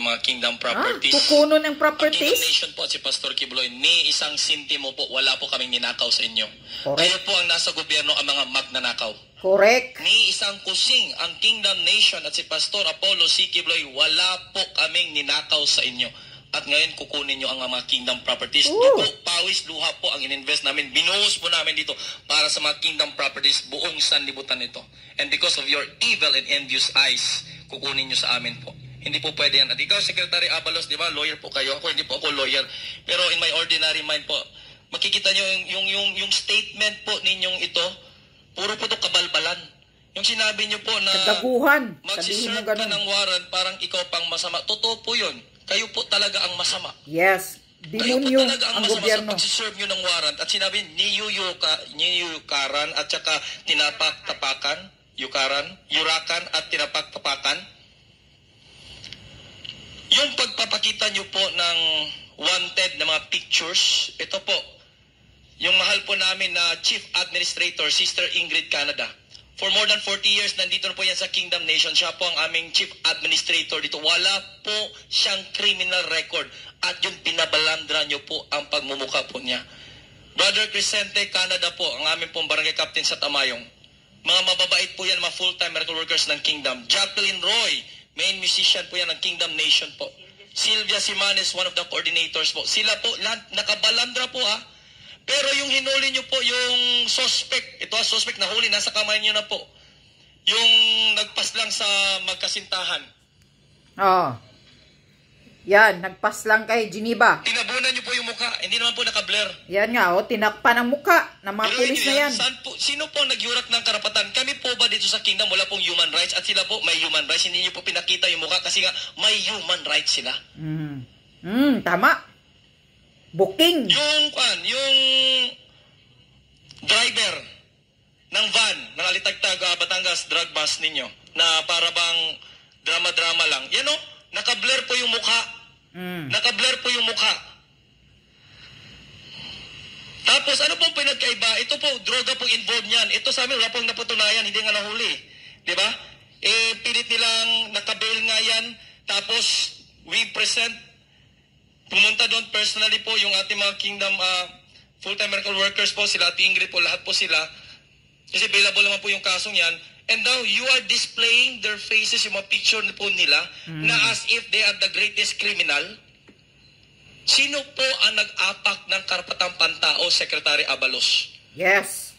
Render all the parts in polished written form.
inyong mga kingdom properties. Kukunon ng Ang properties? Kingdom Nation po at si Pastor Kibloy, ni isang sintimo po, wala po kaming ninakaw sa inyo. Correct. Kayo po ang nasa gobyerno ang mga magnanakaw. Correct. Ni isang kusing ang Kingdom Nation at si Pastor Apollo C. Kibloy, wala po kaming ninakaw sa inyo. At ngayon kukunin nyo ang mga kingdom properties. Dugo, pawis, luha po ang ininvest namin. Binuhos po namin dito para sa mga kingdom properties buong sanlibutan ito. And because of your evil and envious eyes, kukunin nyo sa amin po. Hindi po pwede yan. At ikaw, Secretary Abalos, di ba, lawyer po kayo. Ako, hindi po ako lawyer. Pero in my ordinary mind po, makikita nyo yung statement po ninyong ito, puro po ito kabalbalan. Yung sinabi nyo po na Kagaguhan. magsiserve ka ng warrant, parang ikaw pang masama. Totoo po yun. Kayo po talaga ang masama. Yes. Kayo po Demonyo talaga ang ang masama gobyerno. sa pagsiserve nyo ng warrant. At sinabi, niyuyukaran at saka tinapaktapakan, yurakan at tinapaktapakan. Yung pagpapakita nyo po ng wanted na mga pictures, ito po, yung mahal po namin na Chief Administrator, Sister Ingrid Canada. For more than 40 years, nandito na po yan sa Kingdom Nation. Siya po ang aming Chief Administrator dito. Wala po siyang criminal record. At yung pinabalandra nyo po ang pagmumukha po niya. Brother Crescente Canada po, ang aming pong barangay captain sa Tamayong. Mga mababait po yan, mga full-time miracle workers ng Kingdom. Jacqueline Roy, main musician po yan ng Kingdom Nation po. Sylvia Simanes, one of the coordinators po. Sila po, lahat nakabalandra po ha. Pero yung hinuli nyo po, yung suspect, ito ang suspect na huli, nasa kamay nyo na po. Yung nagpas lang sa magkasintahan. Yan, nagpas lang kay Geneva. Tinabunan nyo po yung mukha, hindi naman po naka-blur. Yan nga, tinakpan ang mukha ng mga pulis na yan. Sino po nagyurak ng karapatan? Kami po ba dito sa Kingdom, wala pong human rights? At sila po may human rights, hindi nyo po pinakita yung mukha kasi nga may human rights sila. Tama. Booking. Yung driver ng van, ng Alitagtag, Batangas drug bus ninyo, na para bang drama-drama lang. Yan o, naka-blur po yung mukha. Naka-blur po yung mukha. Tapos, ano pong pinagkaiba? Ito po, droga pong involved niyan. Ito sa amin, wala pong napatunayan, hindi nga nahuli. Di ba? Pilit nilang nakabail nga yan. Tapos, we present pumunta doon personally po yung ating mga Kingdom full-time miracle workers po, sila Ate Ingrid po, lahat po sila. Kasi available naman po yung kasong yan. And now, you are displaying their faces, yung mga picture po nila, na as if they are the greatest criminal. Sino po ang nag-apak ng karapatang pantao, Secretary Abalos? Yes.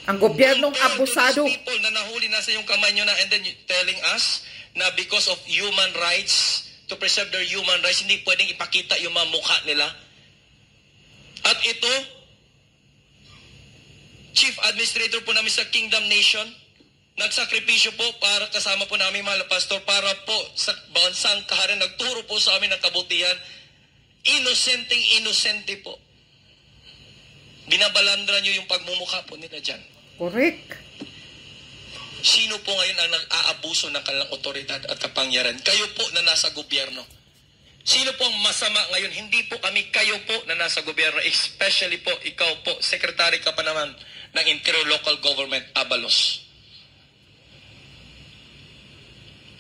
Ang gobyernong abusado. Those people na nahuli nasa yung kamay nyo na, and then telling us na because of human rights, to preserve their human rights, hindi pwedeng ipakita yung mga mukha nila. At ito, Chief Administrator po namin sa Kingdom Nation, nagsakripisyo po para kasama po namin mga pastor para po sa bansang kaharian, nagturo po sa amin ng kabutihan. Inosente po. Binabalandra nyo yung pagmumukha po nila dyan. Correct. Sino po ngayon ang nag-aabuso ng kanilang otoridad at kapangyarihan? Kayo po na nasa gobyerno. Sino po ang masama ngayon? Hindi po kami, kayo po na nasa gobyerno. Especially po, ikaw po, Secretary ka pa naman ng Interior Local Government, Abalos.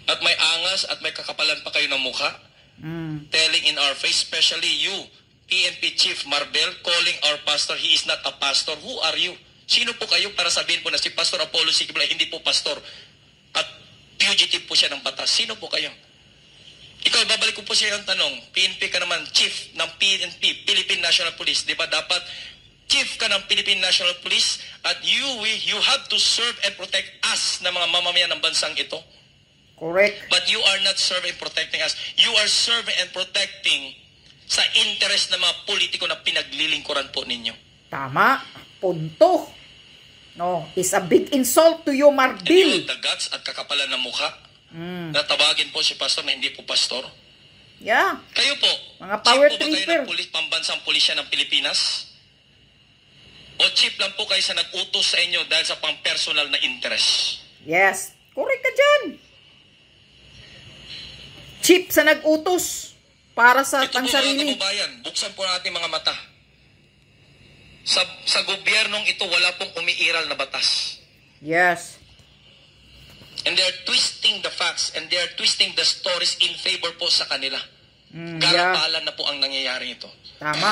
At may angas at may kakapalan pa kayo ng mukha. Telling in our face, especially you, PNP Chief Marbel, calling our pastor, he is not a pastor. Who are you? Sino po kayo para sabihin po na si Pastor Apollo C. Kibloy hindi po pastor at fugitive po siya ng batas? Sino po kayo? Ikaw, babalik ko po siya yung tanong. PNP ka naman, chief ng PNP, Philippine National Police. Di ba dapat chief ka ng Philippine National Police at you have to serve and protect us na mga mamamayan ng bansang ito? Correct. But you are not serving and protecting us. You are serving and protecting sa interest ng mga politiko na pinaglilingkuran po ninyo. Tama. Punto. No, it's a big insult to you, Marbil. And the guts at kakapalan ng mukha. Natawagin po si pastor na hindi po pastor. Yeah. Kayo po. Mga power chief po ba tripper. kayo ng pambansang pulisya ng Pilipinas? O chief lang po kayo sa nag-utos sa inyo dahil sa pang-personal na interest? Yes. Correct ka dyan. Chief sa nag-utos para sa Ito po mga pansarili. kababayan, buksan po natin mga mata. Sa gobyernong ito, wala pong umiiral na batas. Yes. And they're twisting the facts and they're twisting the stories in favor po sa kanila. Yeah. Garapalan na po ang nangyayari ito. Tama.